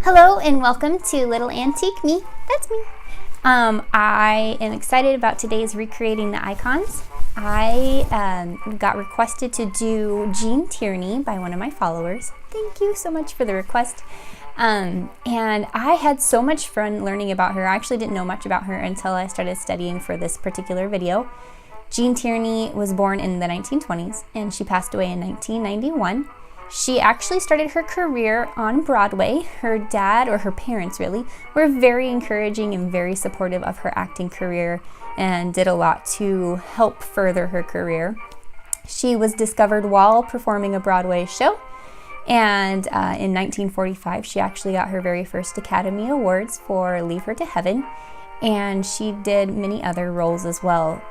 Hello and welcome to Little Antique Me. That's me. I am excited about today's recreating the icons. I got requested to do Gene Tierney by one of my followers. Thank you so much for the request. And I had so much fun learning about her. I actually didn't know much about her until I started studying for this particular video. Gene Tierney was born in the 1920s and she passed away in 1991. She actually started her career on Broadway. Her dad, or her parents really, were very encouraging and very supportive of her acting career and did a lot to help further her career. She was discovered while performing a Broadway show, and in 1945 she actually got her very first Academy Awards for Leave Her to Heaven, and she did many other roles as well.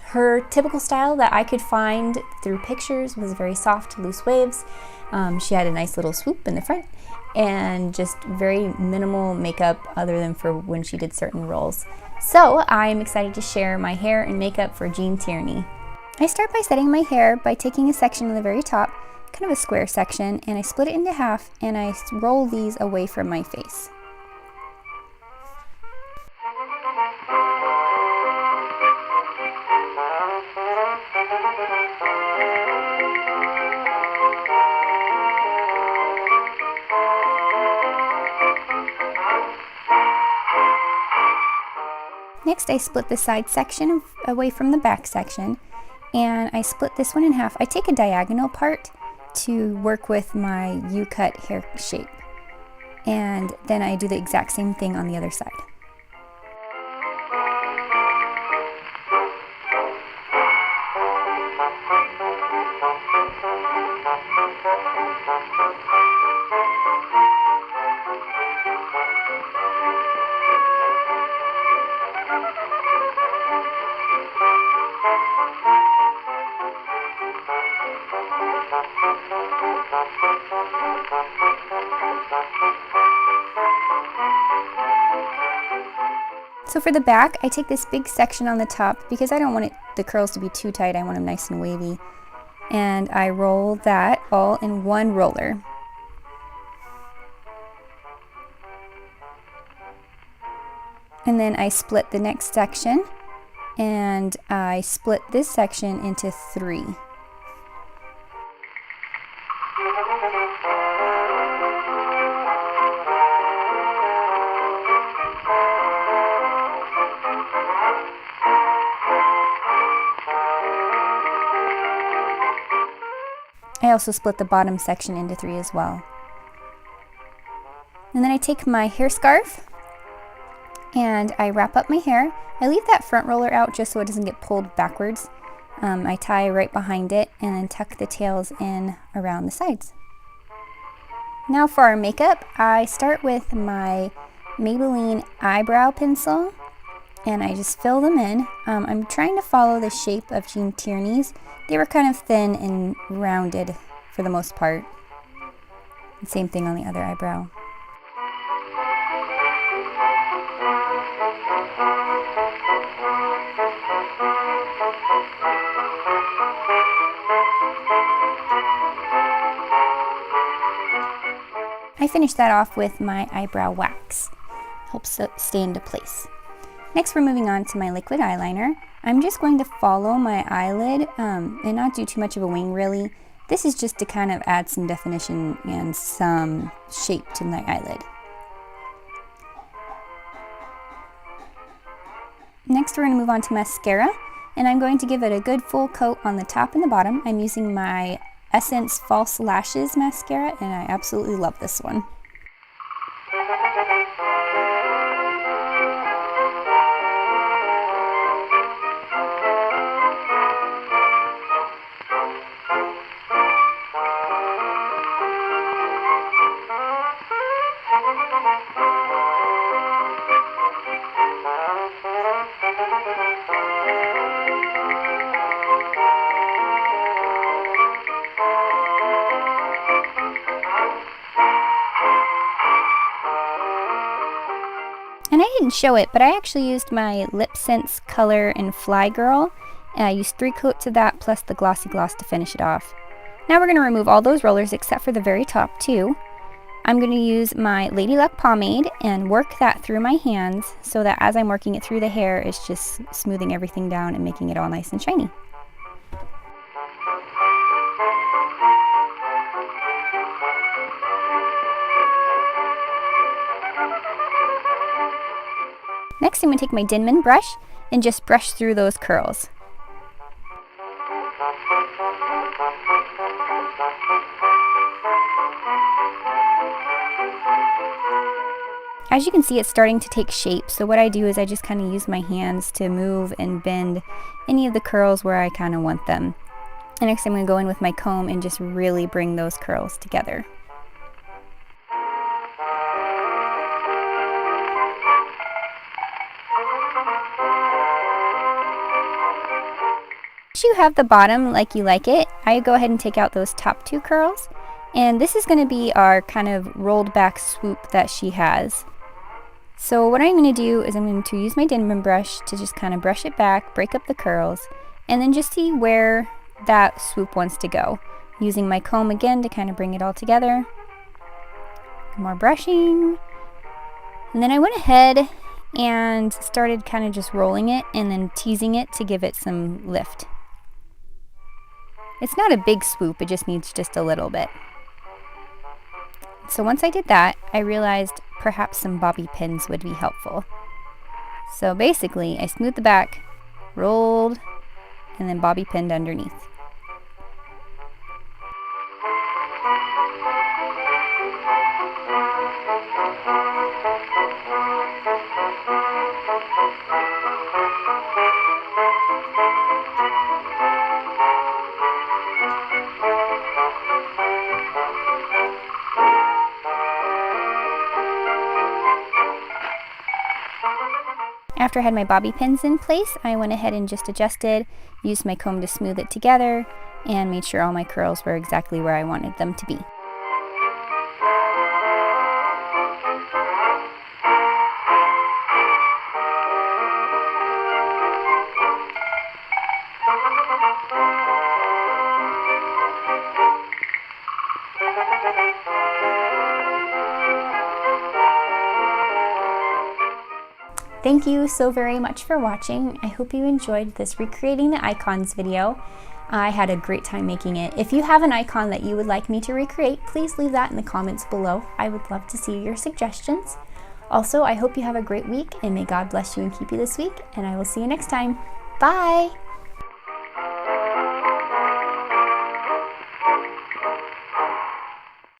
Her typical style that I could find through pictures was very soft, loose waves. She had a nice little swoop in the front and just very minimal makeup other than for when she did certain roles. So I'm excited to share my hair and makeup for Gene Tierney. I start by setting my hair by taking a section on the very top, kind of a square section, and I split it into half and I roll these away from my face. Next, I split the side section away from the back section, and I split this one in half. I take a diagonal part to work with my U-cut hair shape, and then I do the exact same thing on the other side. So for the back, I take this big section on the top because I don't want the curls to be too tight. I want them nice and wavy. And I roll that all in one roller. And then I split the next section, and I split this section into 3. I also split the bottom section into 3 as well. And then I take my hair scarf and I wrap up my hair. I leave that front roller out just so it doesn't get pulled backwards. I tie right behind it and then tuck the tails in around the sides. Now for our makeup, I start with my Maybelline eyebrow pencil and I just fill them in. I'm trying to follow the shape of Gene Tierney's. They were kind of thin and rounded for the most part. And same thing on the other eyebrow. I finish that off with my eyebrow wax. Helps it stay into place. Next, we're moving on to my liquid eyeliner. I'm just going to follow my eyelid and not do too much of a wing really. This is just to kind of add some definition and some shape to my eyelid. Next, we're going to move on to mascara, and I'm going to give it a good full coat on the top and the bottom. I'm using my Essence False Lashes mascara, and I absolutely love this one. And I didn't show it, but I actually used my Lip Sense color in Fly Girl. And I used 3 coats of that plus the glossy gloss to finish it off. Now we're going to remove all those rollers except for the very top 2. I'm going to use my Lady Luck pomade and work that through my hands so that as I'm working it through the hair, it's just smoothing everything down and making it all nice and shiny. Next, I'm going to take my Denman brush and just brush through those curls. As you can see, it's starting to take shape, so what I do is I just kind of use my hands to move and bend any of the curls where I kind of want them. And next I'm going to go in with my comb and just really bring those curls together. Once you have the bottom like you like it, I go ahead and take out those top two curls. And this is going to be our kind of rolled back swoop that she has. So what I'm going to do is I'm going to use my Denman brush to just kind of brush it back, break up the curls, and then just see where that swoop wants to go. Using my comb again to kind of bring it all together. More brushing. And then I went ahead and started kind of just rolling it and then teasing it to give it some lift. It's not a big swoop, it just needs just a little bit. So once I did that, I realized perhaps some bobby pins would be helpful. So basically, I smoothed the back, rolled, and then bobby pinned underneath. After I had my bobby pins in place, I went ahead and just adjusted, used my comb to smooth it together, and made sure all my curls were exactly where I wanted them to be. Thank you so very much for watching. I hope you enjoyed this Recreating the Icons video. I had a great time making it. If you have an icon that you would like me to recreate, please leave that in the comments below. I would love to see your suggestions. Also, I hope you have a great week, and may God bless you and keep you this week, and I will see you next time. Bye!